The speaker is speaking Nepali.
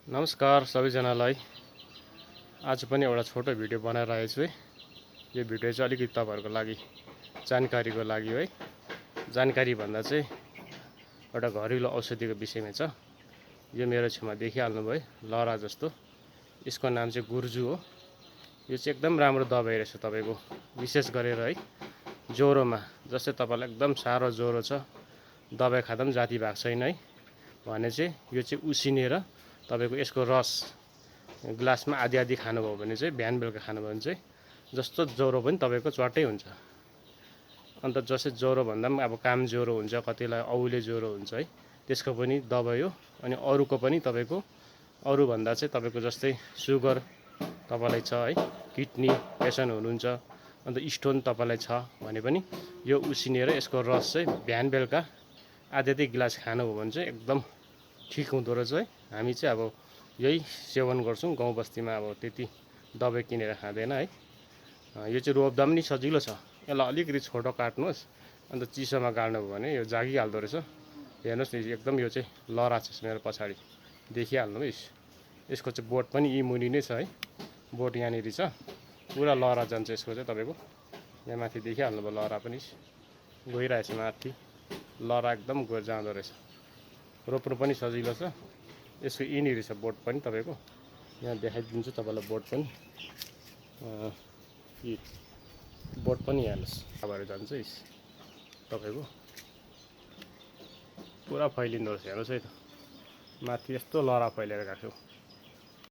नमस्कार सबैजनालाई। आज पनि एउटा छोटो भिडियो बनाइरहेको छु है। यो भिडियो चाहिँ अलिकति तपाईहरुको लागि जानकारीको लागि है। जानकारी भन्दा चाहिँ एउटा घरेलु औषधिको विषयमा छ। यो मेरो छेउमा देखिहाल्नु भयो लहरा जस्तो। यसको नाम चाहिँ गुर्जु हो। यो चाहिँ एकदम राम्रो दबाई रहेछ तपाईको, विशेष गरेर है ज्वरोमा। जस्तै तपाईलाई एकदम साह्रो ज्वरो छ, दबाई खाँदा पनि जाती भएको छैन है भने चाहिँ यो चाहिँ उसिनेर तपाईको यसको रस ग्लासमा आधी आधी खानुभयो भने चाहिँ बिहान बेलुका खानुभयो भने चाहिँ जस्तो ज्वरो पनि तपाईको चट्टै हुन्छ। अन्त जस्तै ज्वरो भन्दा पनि अब काम ज्वरो हुन्छ, कतिलाई औले ज्वरो हुन्छ है, त्यसको पनि दबाई हो। अनि अरुको पनि तपाईको अरु भन्दा चाहिँ तपाईको जस्तै सुगर तपाईलाई छ है, किडनी पेशेन्ट हुनुहुन्छ, अन्त स्टोन तपाईलाई छ भने पनि यो उसिनेर यसको रस चाहिँ बिहान बेलुका आधी आधी गिलास खानुभयो भने चाहिँ एकदम ठिक हुँदो रहेछ है। हामी चाहिँ अब यही सेवन गर्छौं गाउँ बस्तीमा, अब त्यति दबाई किनेर खाँदैन है। यो चाहिँ रोप्दा पनि सजिलो छ। यसलाई अलिकति छोटो काट्नुहोस्, अन्त चिसोमा गाड्नुभयो भने यो जागिहाल्दो रहेछ। हेर्नुहोस् न, एकदम यो चाहिँ लहरा छ मेरो पछाडि देखिहाल्नु है। यसको चाहिँ बोट पनि यी मुनि नै छ है, बोट यहाँनिर छ। पुरा लहरा जान्छ यसको चाहिँ तपाईको। यहाँ माथि देखिहाल्नु भयो लहरा पनि गइरहेछ माथि। लहरा एकदम गएर जाँदो रहेछ। रोप्नु पनि सजिलो छ। यसको यिनीहरु छ बोट पनि तपाईको। यहाँ देखाइदिन्छु तपाईलाई बोट पनि। यी बोट पनि हेर्नुस् भएर जान्छ तपाईको। पुरा फैलिँदो रहेछ हेर्नुस् है त। माथि यस्तो लहरा फैलिएर गएको छ।